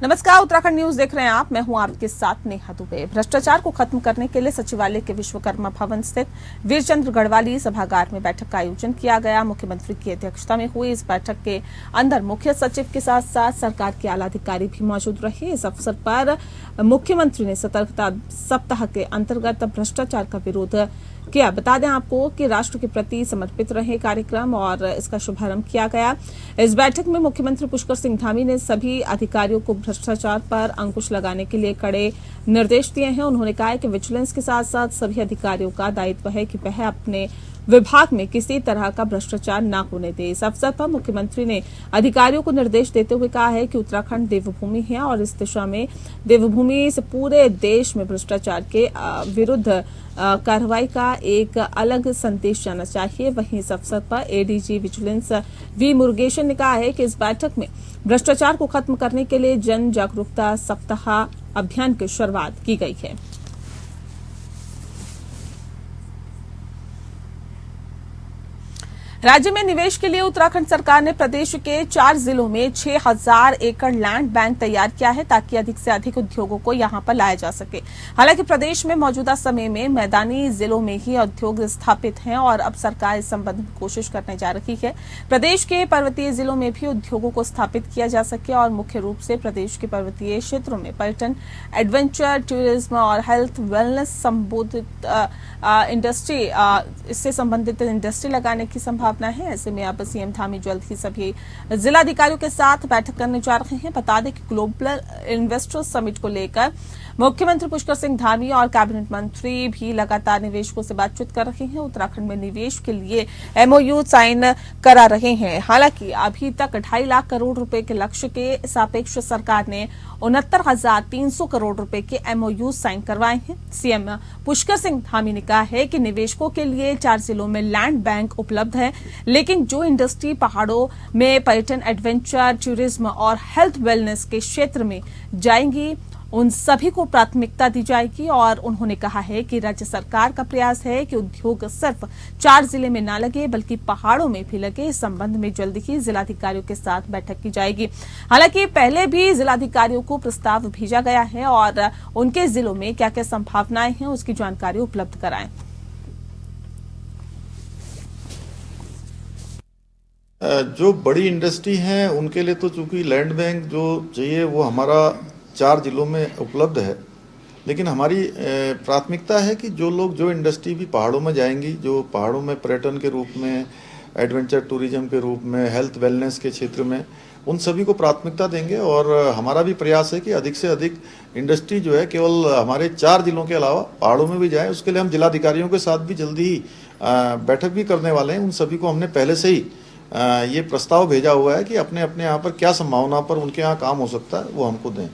नमस्कार, उत्तराखंड न्यूज देख रहे हैं आप। मैं हूं आपके साथ नेहा दुबे। भ्रष्टाचार को खत्म करने के लिए सचिवालय के विश्वकर्मा भवन स्थित वीरचंद्र गढ़वाली सभागार में बैठक का आयोजन किया गया। मुख्यमंत्री की अध्यक्षता में हुई इस बैठक के अंदर मुख्य सचिव के साथ साथ सरकार के आला अधिकारी भी मौजूद रहे। इस अवसर पर मुख्यमंत्री ने सतर्कता सप्ताह के अंतर्गत भ्रष्टाचार का विरोध किया। बता दें आपको कि राष्ट्र के प्रति समर्पित रहे कार्यक्रम और इसका शुभारंभ किया गया। इस बैठक में मुख्यमंत्री पुष्कर सिंह धामी ने सभी अधिकारियों को भ्रष्टाचार पर अंकुश लगाने के लिए कड़े निर्देश दिए हैं। उन्होंने कहा है कि विजिलेंस के साथ साथ सभी अधिकारियों का दायित्व है कि वह अपने विभाग में किसी तरह का भ्रष्टाचार न होने दे। इस अवसर पर मुख्यमंत्री ने अधिकारियों को निर्देश देते हुए कहा है कि उत्तराखंड देवभूमि है और इस दिशा में देवभूमि से पूरे देश में भ्रष्टाचार के विरुद्ध कार्रवाई का एक अलग संदेश जाना चाहिए। वहीं इस अवसर पर एडीजी विजिलेंस वी मुरुगेशन ने कहा है कि इस बैठक में भ्रष्टाचार को खत्म करने के लिए जन जागरूकता सप्ताह अभियान की शुरुआत की गई है। राज्य में निवेश के लिए उत्तराखंड सरकार ने प्रदेश के 4 जिलों में 6000 एकड़ लैंड बैंक तैयार किया है ताकि अधिक से अधिक उद्योगों को यहां पर लाया जा सके। हालांकि प्रदेश में मौजूदा समय में मैदानी जिलों में ही उद्योग स्थापित हैं और अब सरकार इस संबंध में कोशिश करने जा रही है। प्रदेश के पर्वतीय जिलों में भी उद्योगों को स्थापित किया जा सके और मुख्य रूप से प्रदेश के पर्वतीय क्षेत्रों में पर्यटन, एडवेंचर टूरिज्म और हेल्थ वेलनेस संबोधित इंडस्ट्री इससे संबंधित इंडस्ट्री लगाने की संभावना है। ऐसे में अब सीएम धामी जल्द ही सभी जिलाधिकारियों के साथ बैठक करने जा रहे हैं। बता दें कि ग्लोबल इन्वेस्टर्स समिट को लेकर मुख्यमंत्री पुष्कर सिंह धामी और कैबिनेट मंत्री भी लगातार निवेशकों से बातचीत कर रहे हैं। उत्तराखंड में निवेश के लिए एमओयू साइन करा रहे हैं। हालांकि अभी तक 2.5 लाख करोड़ रुपए के लक्ष्य के सापेक्ष सरकार ने 69,300 करोड़ रुपए के एमओयू साइन करवाए हैं। सीएम पुष्कर सिंह धामी ने कहा है कि निवेशकों के लिए 4 जिलों में लैंड बैंक उपलब्ध है, लेकिन जो इंडस्ट्री पहाड़ों में पर्यटन, एडवेंचर टूरिज्म और हेल्थ वेलनेस के क्षेत्र में जाएंगी उन सभी को प्राथमिकता दी जाएगी। और उन्होंने कहा है कि राज्य सरकार का प्रयास है कि उद्योग सिर्फ 4 जिले में न लगे बल्कि पहाड़ों में भी लगे। इस संबंध में जल्द ही जिलाधिकारियों के साथ बैठक की जाएगी। हालांकि पहले भी जिलाधिकारियों को प्रस्ताव भेजा गया है और उनके जिलों में क्या क्या संभावनाएं हैं उसकी जानकारी उपलब्ध कराएं। जो बड़ी इंडस्ट्री है उनके लिए तो चूंकि लैंड बैंक जो चाहिए वो हमारा 4 जिलों में उपलब्ध है, लेकिन हमारी प्राथमिकता है कि जो इंडस्ट्री भी पहाड़ों में जाएंगी, जो पहाड़ों में पर्यटन के रूप में, एडवेंचर टूरिज्म के रूप में, हेल्थ वेलनेस के क्षेत्र में, उन सभी को प्राथमिकता देंगे। और हमारा भी प्रयास है कि अधिक से अधिक इंडस्ट्री जो है केवल हमारे 4 जिलों के अलावा पहाड़ों में भी जाए। उसके लिए हम जिलाधिकारियों के साथ भी जल्दी ही बैठक भी करने वाले हैं। उन सभी को हमने पहले से ही ये प्रस्ताव भेजा हुआ है कि अपने अपने यहाँ पर क्या संभावना पर उनके यहाँ काम हो सकता है वो हमको दें।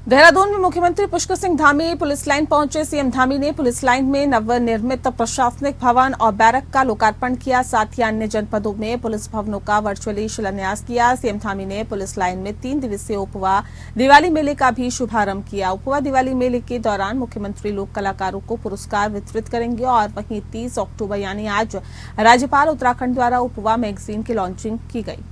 देहरादून में मुख्यमंत्री पुष्कर सिंह धामी पुलिस लाइन पहुंचे। सीएम धामी ने पुलिस लाइन में नवनिर्मित प्रशासनिक भवन और बैरक का लोकार्पण किया। साथ ही अन्य जनपदों में पुलिस भवनों का वर्चुअली शिलान्यास किया। सीएम धामी ने पुलिस लाइन में 3 दिवसीय उपवा दिवाली मेले का भी शुभारंभ किया। उपवा दिवाली मेले के दौरान मुख्यमंत्री लोक कलाकारों को पुरस्कार वितरित करेंगे और वहीं 30 अक्टूबर यानी आज राज्यपाल उत्तराखंड द्वारा उपवा मैगजीन की लॉन्चिंग की गई।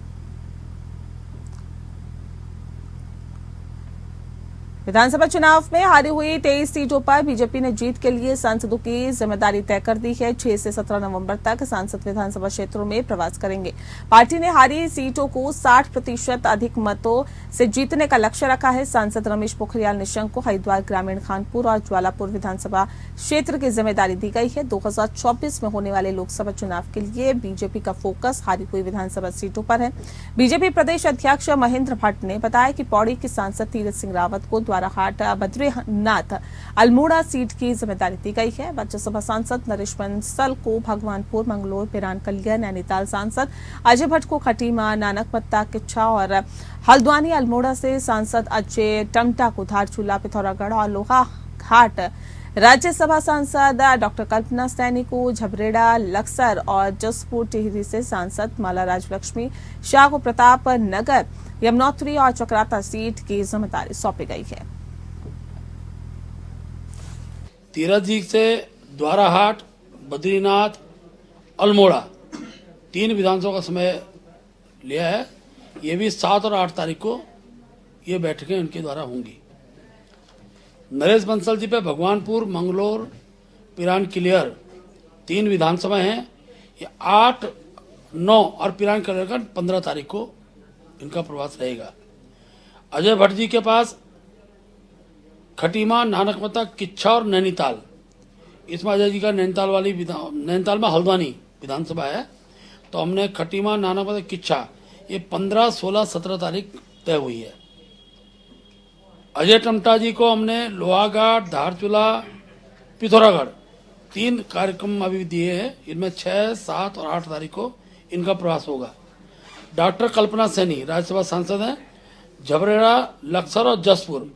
विधानसभा चुनाव में हारी हुई 23 सीटों पर बीजेपी ने जीत के लिए सांसदों की जिम्मेदारी तय कर दी है। 6 से 17 नवंबर तक सांसद विधानसभा क्षेत्रों में प्रवास करेंगे। पार्टी ने हारी सीटों को 60% अधिक मतों से जीतने का लक्ष्य रखा है। सांसद रमेश पोखरियाल निशंक को हरिद्वार ग्रामीण, खानपुर और ज्वालापुर विधानसभा क्षेत्र की जिम्मेदारी दी गई है। 2024 में होने वाले लोकसभा चुनाव के लिए बीजेपी का फोकस हारी हुई विधानसभा सीटों पर है। बीजेपी प्रदेश अध्यक्ष महेंद्र भट्ट ने बताया कि पौड़ी के सांसद तीरथ सिंह रावत को हाट बद्रीनाथ अल्मोड़ा सीट की जिम्मेदारी दी गई है। राज्यसभा सांसद नरेश बंसल को भगवानपुर, मंगलोर, पिरान कलिया, नैनीताल सांसद अजय भट्ट को खटीमा, नानकपत्ता, किच्छा और हल्द्वानी अल्मोड़ा से सांसद अजय टमटा को धारचूला, पिथौरागढ़ और लोहाघाट राज्यसभा सांसद डॉक्टर कल्पना सैनी को झबरेड़ा, लक्सर और जसपुर टिहरी से सांसद माला राजलक्ष्मी शाह को प्रताप नगर, यमुनोत्री और चक्राता सीट की जिम्मेदारी सौंपी गई है। तीरथ जी से द्वाराहाट, बद्रीनाथ, अल्मोड़ा 3 विधानसभा का समय लिया है। ये भी 7 और 8 तारीख को ये बैठकें इनके द्वारा होंगी। नरेश बंसल जी पे भगवानपुर, मंगलोर, पिरान क्लियर 3 विधानसभा हैं। ये 8, 9 और पिरान क्लियर का 15 तारीख को इनका प्रवास रहेगा। अजय भट्ट जी के पास खटीमा, नानकमता, किच्छा और नैनीताल। इसमें अजय जी का नैनीताल में हल्द्वानी विधानसभा है, तो हमने खटीमा, नानकमता, किच्छा ये 15, 16, 17 तारीख तय हुई है। अजय टमटा जी को हमने लोहाघाट, धारचूला, पिथौरागढ़ 3 कार्यक्रम अभी दिए हैं। इनमें 6, 7 और 8 तारीख को इनका प्रवास होगा। डॉक्टर कल्पना सैनी राज्यसभा सांसद हैं, झबरेड़ा, लक्सर और जसपुर,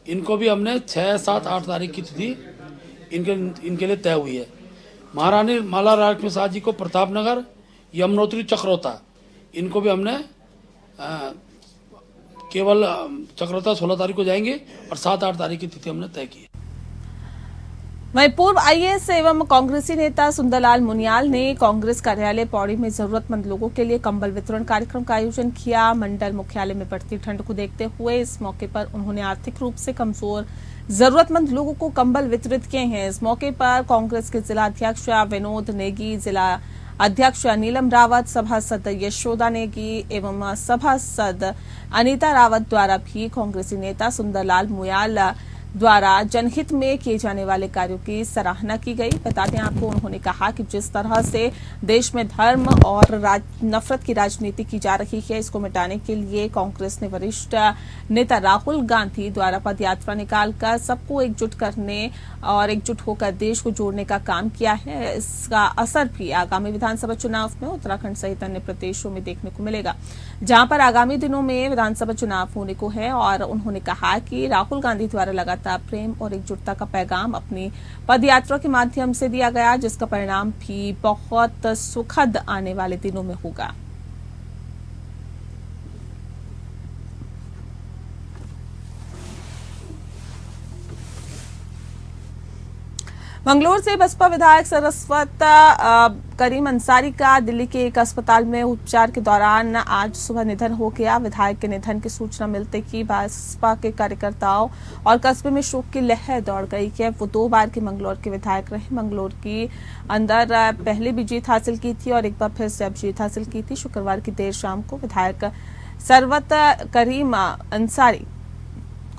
इनको भी हमने 6, 7, 8 तारीख की तिथि इनके लिए तय हुई है। महारानी माला राज प्रसाद जी को प्रतापनगर, यमुनोत्री, चक्रोता, इनको भी हमने केवल चक्रोता 16 तारीख को जाएंगे और 7, 8 तारीख की तिथि हमने तय की है। वहीं पूर्व आईएएस एवं कांग्रेसी नेता सुंदरलाल मुनियाल ने कांग्रेस कार्यालय पौड़ी में जरूरतमंद लोगों के लिए कंबल वितरण कार्यक्रम का आयोजन किया। मंडल मुख्यालय में बढ़ती ठंड को देखते हुए इस मौके पर उन्होंने आर्थिक रूप से कमजोर जरूरतमंद लोगों को कंबल वितरित किए हैं। इस मौके पर कांग्रेस के जिला अध्यक्ष विनोद नेगी, जिला अध्यक्ष नीलम रावत, सभासद यशोदा नेगी एवं सभासद अनीता रावत द्वारा भी कांग्रेसी नेता सुंदरलाल मुनियाल द्वारा जनहित में किए जाने वाले कार्यों की सराहना की गई। बता दें आपको, उन्होंने कहा कि जिस तरह से देश में धर्म और नफरत की राजनीति की जा रही है, इसको मिटाने के लिए कांग्रेस ने वरिष्ठ नेता राहुल गांधी द्वारा पदयात्रा निकालकर सबको एकजुट करने और एकजुट होकर देश को जोड़ने का काम किया है। इसका असर भी आगामी विधानसभा चुनाव में उत्तराखंड सहित अन्य प्रदेशों में देखने को मिलेगा, जहां पर आगामी दिनों में विधानसभा चुनाव होने को है। और उन्होंने कहा कि राहुल गांधी द्वारा लगातार प्रेम और एकजुटता का पैगाम अपनी पदयात्रा के माध्यम से दिया गया, जिसका परिणाम भी बहुत सुखद आने वाले दिनों में होगा। मंगलोर से बसपा विधायक सरस्वत करीम अंसारी का दिल्ली के एक अस्पताल में उपचार के दौरान आज सुबह निधन हो गया। विधायक के निधन की सूचना मिलते ही बसपा के कार्यकर्ताओं और कस्बे में शोक की लहर दौड़ गई है। वो 2 बार के मंगलोर के विधायक रहे। मंगलोर की अंदर पहले भी जीत हासिल की थी और एक बार फिर से अब जीत हासिल की थी। शुक्रवार की देर शाम को विधायक सरस्वत करीम अंसारी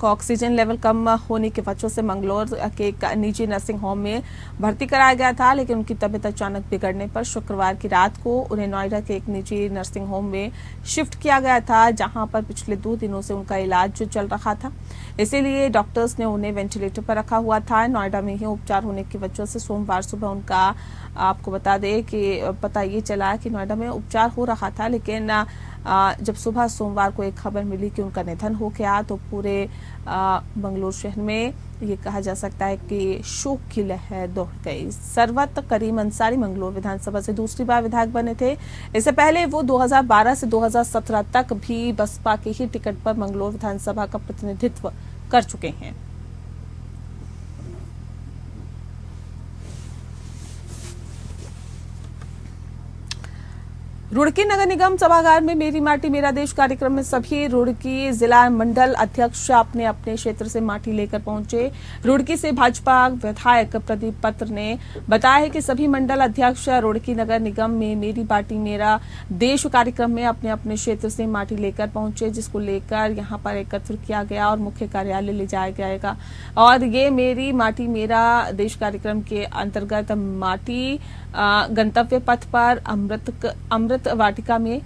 को ऑक्सीजन लेवल कम होने की वजह से मंगलोर के एक निजी नर्सिंग होम में भर्ती कराया गया था, लेकिन उनकी तबीयत अचानक बिगड़ने पर शुक्रवार की रात को उन्हें नोएडा के एक निजी नर्सिंग होम में शिफ्ट किया गया था, जहां पर पिछले 2 दिनों से उनका इलाज चल रहा था। इसीलिए डॉक्टर्स ने उन्हें वेंटिलेटर पर रखा हुआ था। नोएडा में ही उपचार होने की वजह से सोमवार सुबह उनका, आपको बता दें कि पता ये चला कि नोएडा में उपचार हो रहा था, लेकिन जब सुबह सोमवार को एक खबर मिली कि उनका निधन हो गया, तो पूरे बंगलोर शहर में ये कहा जा सकता है कि शोक की लहर दौड़ गई। सरस्वत करीम अंसारी मंगलोर विधानसभा से दूसरी बार विधायक बने थे। इससे पहले वो 2012 से 2017 तक भी बसपा के ही टिकट पर मंगलोर विधानसभा का प्रतिनिधित्व कर चुके हैं। रुड़की नगर निगम सभागार में मेरी माटी मेरा देश कार्यक्रम में सभी रुड़की जिला मंडल अध्यक्ष अपने अपने क्षेत्र से माटी लेकर पहुंचे। रुड़की से भाजपा विधायक प्रदीप पत्र ने बताया है कि सभी मंडल अध्यक्ष रुड़की नगर निगम में मेरी माटी मेरा देश कार्यक्रम में अपने अपने क्षेत्र से माटी लेकर पहुंचे, जिसको लेकर यहां पर एकत्र किया गया और मुख्य कार्यालय ले जाया जाएगा। और ये मेरी माटी मेरा देश कार्यक्रम के अंतर्गत माटी गंतव्य पथ पर अमृत वाटिका में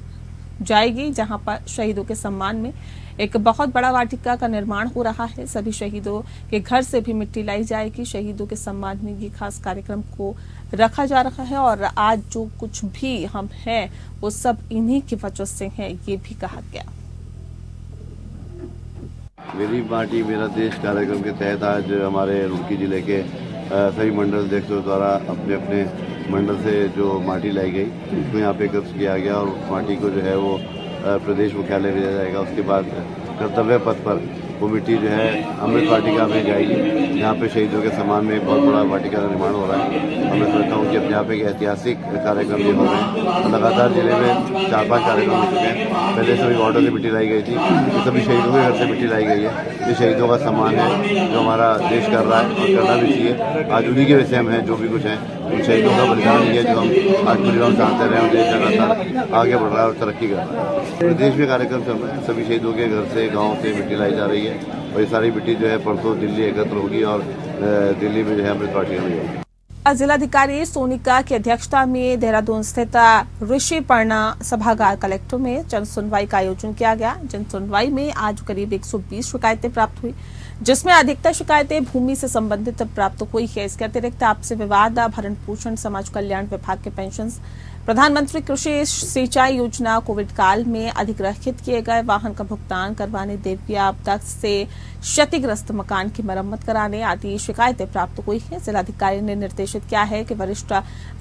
जाएगी, जहां पर शहीदों के सम्मान में एक बहुत बड़ा वाटिका का निर्माण हो रहा है। सभी शहीदों के घर से भी मिट्टी लाई जाएगी। शहीदों के सम्मान में ये खास कार्यक्रम को रखा जा रहा है और आज जो कुछ भी हम हैं वो सब इन्हीं की वजह से है, ये भी कहा गया। मेरी माटी मेरा देश कार्यक्रम के तहत आज हमारे रुड़की जिले के सभी मंडल अध्यक्षों द्वारा अपने अपने मंडल से जो माटी लाई गई उसको यहाँ पे एकत्र किया गया और उस माटी को जो है वो प्रदेश मुख्यालय भेजा जाएगा। उसके बाद कर्तव्य पथ पर वो मिट्टी जो है अमृत वाटिका में जाएगी। यहाँ पे शहीदों के सम्मान में एक बहुत बड़ा वाटिका का निर्माण हो रहा है और मैं समझता हूँ कि अपने यहाँ पे एक ऐतिहासिक कार्यक्रम ये हो रहे हैं। लगातार जिले में 4-5 कार्यक्रम हो चुके हैं। पहले सभी वार्डों से मिट्टी लाई गई थी, ये सभी शहीदों के घर से मिट्टी लाई गई है। ये शहीदों का सम्मान है जो हमारा देश कर रहा है और करना भी चाहिए। आज उन्हीं के वजह से हम हैं जो भी कुछ हैं, उन शहीदों का बलिदान है जो हम आज पूरी हम जानते रहे हैं। देश लगातार आगे बढ़ रहा है और तरक्की कर रहा है। प्रदेश में कार्यक्रम चल रहे हैं, सभी शहीदों के घर से गाँव से मिट्टी लाई जा रही है और ये सारी मिट्टी जो है परसों दिल्ली एकत्र होगी और दिल्ली में जो है अमृत वाटिका में होगी। जिलाधिकारी सोनिका की अध्यक्षता में देहरादून स्थित ऋषि पर्णा सभागार कलेक्टर में जन सुनवाई का आयोजन किया गया। जन सुनवाई में आज करीब 120 शिकायतें प्राप्त हुई, जिसमें अधिकतर शिकायतें भूमि से संबंधित प्राप्त हुई है। इसके अतिरिक्त आपसी विवाद, भरण पोषण, समाज कल्याण विभाग के पेंशन, प्रधानमंत्री कृषि सिंचाई योजना, कोविड काल में अधिग्रहित किए गए वाहन का भुगतान करवाने, देवीय आपदा से क्षतिग्रस्त मकान की मरम्मत कराने आदि शिकायतें प्राप्त हुई हैं। जिलाधिकारी ने निर्देशित किया है कि वरिष्ठ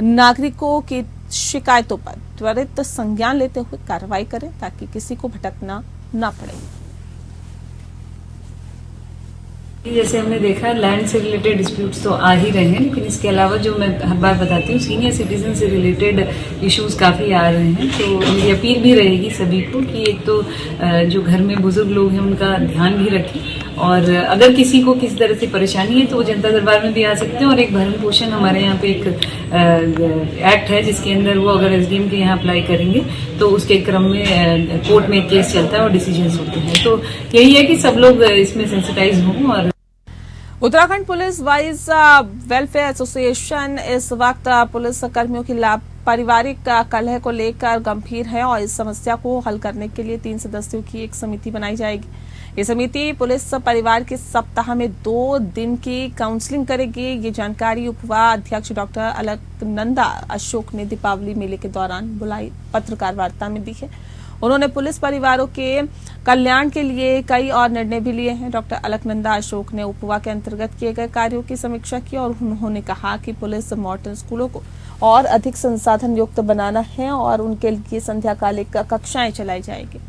नागरिकों की शिकायतों पर त्वरित संज्ञान लेते हुए कार्रवाई करें ताकि किसी को भटकना न पड़े। जैसे हमने देखा लैंड से रिलेटेड डिस्प्यूट्स तो आ ही रहे हैं, लेकिन इसके अलावा जो मैं हर बार बताती हूँ सीनियर सिटीजन से रिलेटेड इश्यूज काफ़ी आ रहे हैं। तो मेरी अपील भी रहेगी सभी को कि एक तो जो घर में बुजुर्ग लोग हैं उनका ध्यान भी रखें और अगर किसी को किसी तरह से परेशानी है तो वो जनता दरबार में भी आ सकते हैं। और एक भरण पोषण हमारे यहाँ पे एक एक्ट है जिसके अंदर वो अगर एसडीएम के यहाँ अप्लाई करेंगे तो उसके क्रम में कोर्ट में एक केस चलता है और डिसीजंस होते हैं। तो यही है कि सब लोग इसमें सेंसिटाइज हों। और Uttarakhand police wise welfare association इस वक्त पुलिस कर्मियों की पारिवारिक कलह को लेकर गंभीर है और इस समस्या को हल करने के लिए 3 सदस्यों की एक समिति बनाई जाएगी। ये समिति पुलिस परिवार के सप्ताह में 2 दिन की काउंसलिंग करेगी। ये जानकारी उपाध्यक्ष डॉक्टर अलकनंदा अशोक ने दीपावली मेले के दौरान बुलाई पत्रकार वार्ता में दी है। उन्होंने पुलिस परिवारों के कल्याण के लिए कई और निर्णय भी लिए हैं। डॉक्टर अलकनंदा अशोक ने उपवा के अंतर्गत किए गए कार्यों की समीक्षा की और उन्होंने कहा कि पुलिस मॉडर्न स्कूलों को और अधिक संसाधन युक्त बनाना है और उनके लिए संध्याकालिक कक्षाएं चलाई जाएगी।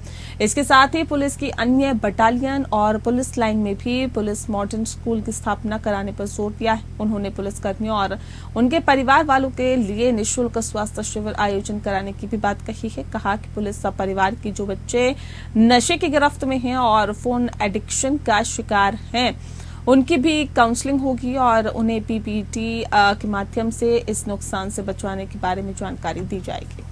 इसके साथ ही पुलिस की अन्य बटालियन और पुलिस लाइन में भी पुलिस मॉडर्न स्कूल की स्थापना कराने पर जोर दिया है। उन्होंने पुलिसकर्मियों और उनके परिवार वालों के लिए निःशुल्क स्वास्थ्य शिविर आयोजन कराने की भी बात कही है। कहा कि पुलिस परिवार की जो बच्चे नशे की गिरफ्त में हैं और फोन एडिक्शन का शिकार हैं उनकी भी काउंसलिंग होगी और उन्हें पीपीटी के माध्यम से इस नुकसान से बचवाने के बारे में जानकारी दी जाएगी।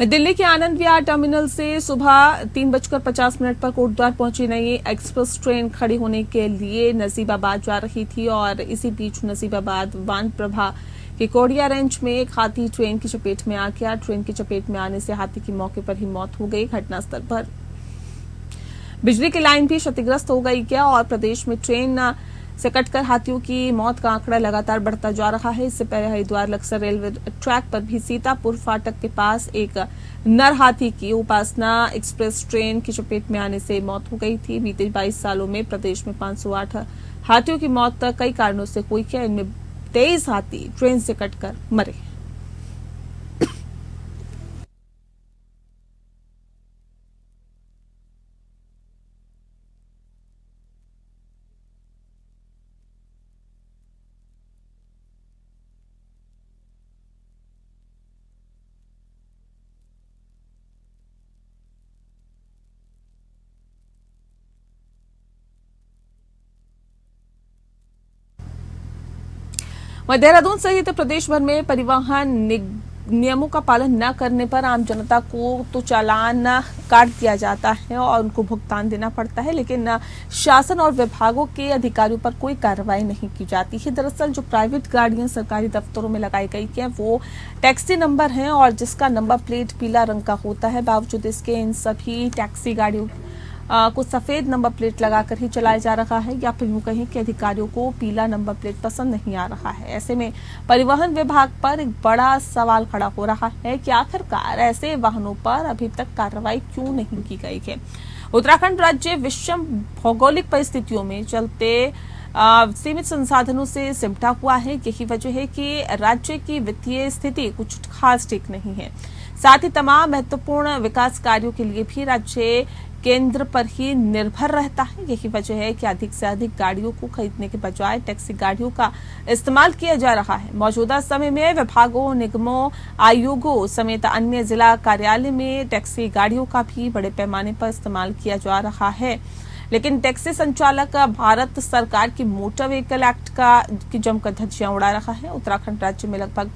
दिल्ली के आनंद विहार टर्मिनल से सुबह 3:50 पर कोटद्वार पहुंची नई एक्सप्रेस ट्रेन खड़ी होने के लिए नजीबाबाद जा रही थी और इसी बीच नजीबाबाद वानप्रभा के कोडिया रेंज में एक हाथी ट्रेन की चपेट में आ गया। ट्रेन की चपेट में आने से हाथी की मौके पर ही मौत हो गई। घटनास्थल पर बिजली की लाइन भी क्षतिग्रस्त हो गई है और प्रदेश में ट्रेन से कटकर हाथियों की मौत का आंकड़ा लगातार बढ़ता जा रहा है। इससे पहले हरिद्वार लक्सर रेलवे ट्रैक पर भी सीतापुर फाटक के पास एक नर हाथी की उपासना एक्सप्रेस ट्रेन की चपेट में आने से मौत हो गई थी। बीते 22 सालों में प्रदेश में 508 हाथियों की मौत कई कारणों से हुई है। इनमें 23 हाथी ट्रेन से कटकर मरे। देहरादून सहित प्रदेश भर में परिवहन नियमों का पालन न करने पर आम जनता को तो चालान काट दिया जाता है और उनको भुगतान देना पड़ता है, लेकिन शासन और विभागों के अधिकारियों पर कोई कार्रवाई नहीं की जाती है। दरअसल जो प्राइवेट गाड़ियां सरकारी दफ्तरों में लगाई गई हैं वो टैक्सी नंबर हैं और जिसका नंबर प्लेट पीला रंग का होता है। बावजूद इसके इन सभी टैक्सी गाड़ियों को सफेद नंबर प्लेट लगाकर ही चलाया जा रहा है, या फिर यूं कहें कि अधिकारियों को पीला नंबर प्लेट पसंद नहीं आ रहा है। ऐसे में परिवहन विभाग पर एक बड़ा सवाल खड़ा हो रहा है कि आखिरकार ऐसे वाहनों पर अभी तक कार्रवाई क्यों नहीं की गई है। उत्तराखंड राज्य विषम भौगोलिक परिस्थितियों में चलते सीमित संसाधनों से सिमटा हुआ है। यही वजह है कि राज्य की वित्तीय स्थिति कुछ खास ठीक नहीं है। साथ ही तमाम महत्वपूर्ण विकास कार्यों के लिए भी राज्य केंद्र पर ही निर्भर रहता है। यही वजह है कि अधिक से अधिक गाड़ियों को खरीदने के बजाय टैक्सी गाड़ियों का इस्तेमाल किया जा रहा है। मौजूदा समय में विभागों, निगमों, आयोगों समेत अन्य जिला कार्यालय में टैक्सी गाड़ियों का भी बड़े पैमाने पर इस्तेमाल किया जा रहा है। लेकिन टैक्सी संचालक भारत सरकार की मोटर व्हीकल एक्ट की जमकर धज्जियां उड़ा रहा है। उत्तराखंड राज्य में लगभग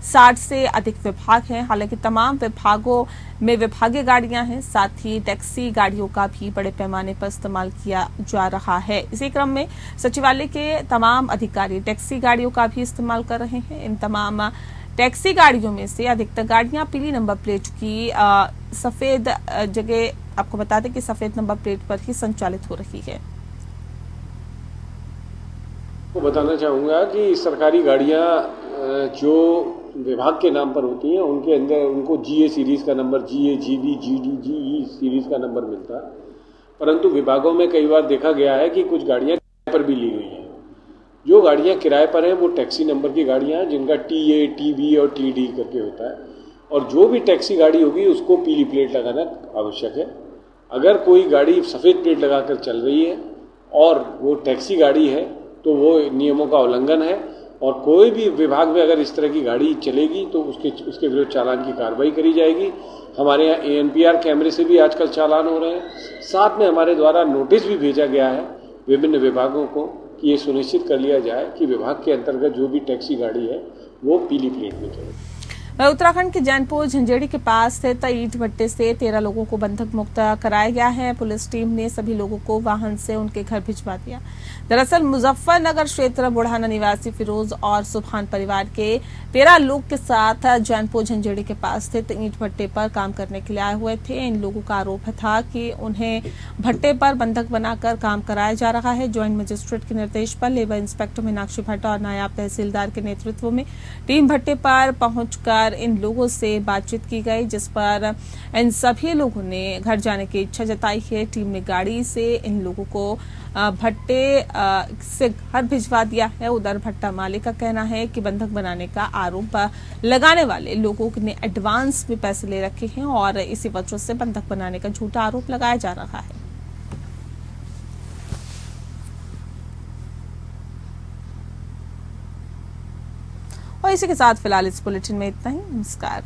60 से अधिक विभाग हैं। हालांकि तमाम विभागों में विभागीय गाड़ियां हैं। साथ ही टैक्सी गाड़ियों का भी बड़े पैमाने पर इस्तेमाल किया जा रहा है। इसी क्रम में सचिवालय के तमाम अधिकारी टैक्सी गाड़ियों का भी इस्तेमाल कर रहे हैं। इन तमाम टैक्सी गाड़ियों में से अधिकतर गाड़ियां पीली नंबर प्लेट की सफेद जगह आपको बता दें कि सफेद नंबर प्लेट पर ही संचालित हो रही है। बताना चाहूँगा कि सरकारी गाड़ियाँ जो विभाग के नाम पर होती हैं उनके अंदर उनको जीए सीरीज़ का नंबर, जीए, जीबी, जीडी, जीई सीरीज़ का नंबर मिलता है। परंतु विभागों में कई बार देखा गया है कि कुछ गाड़ियाँ किराए पर भी ली हुई हैं। जो गाड़ियाँ किराए पर हैं वो टैक्सी नंबर की गाड़ियाँ हैं जिनका टीए, टीबी और टीडी करके होता है। और जो भी टैक्सी गाड़ी होगी उसको पीली प्लेट लगाना आवश्यक है। अगर कोई गाड़ी सफ़ेद प्लेट लगाकर चल रही है और वो टैक्सी गाड़ी है तो वो नियमों का उल्लंघन है। और कोई भी विभाग में अगर इस तरह की गाड़ी चलेगी तो उसके विरुद्ध चालान की कार्रवाई करी जाएगी। हमारे यहाँ ANPR कैमरे से भी आजकल चालान हो रहे हैं। साथ में हमारे द्वारा नोटिस भी भेजा गया है विभिन्न विभागों को कि ये सुनिश्चित कर लिया जाए कि विभाग के अंतर्गत जो भी टैक्सी गाड़ी है वो पीली प्लेट में चले। उत्तराखंड के जैनपुर झंझेड़ी के पास स्थित ईंट भट्टे से 13 लोगों को बंधक मुक्त कराया गया है। पुलिस टीम ने सभी लोगों को वाहन से उनके घर भिजवा दिया। दरअसल मुजफ्फरनगर क्षेत्र बुढ़ाना निवासी फिरोज और सुभान परिवार के 13 लोग के साथ जैनपुर झंझेड़ी के पास स्थित ईंट भट्टे पर काम करने के लिए आए हुए थे। इन लोगों का आरोप था कि उन्हें भट्टे पर बंधक बनाकर काम कराया जा रहा है। ज्वाइंट मजिस्ट्रेट के निर्देश पर लेबर इंस्पेक्टर मीनाक्षी भट्ट और नायब तहसीलदार के नेतृत्व में टीम भट्टे पर पहुंचकर इन लोगों से बातचीत की गई, जिस पर इन सभी लोगों ने घर जाने की इच्छा जताई है। टीम ने गाड़ी से इन लोगों को भट्टे से घर भिजवा दिया है। उधर भट्टा मालिक का कहना है कि बंधक बनाने का आरोप लगाने वाले लोगों ने एडवांस में पैसे ले रखे हैं और इसी वजह से बंधक बनाने का झूठा आरोप लगाया जा रहा है। और इसी के साथ फिलहाल इस बुलेटिन में इतना ही। नमस्कार।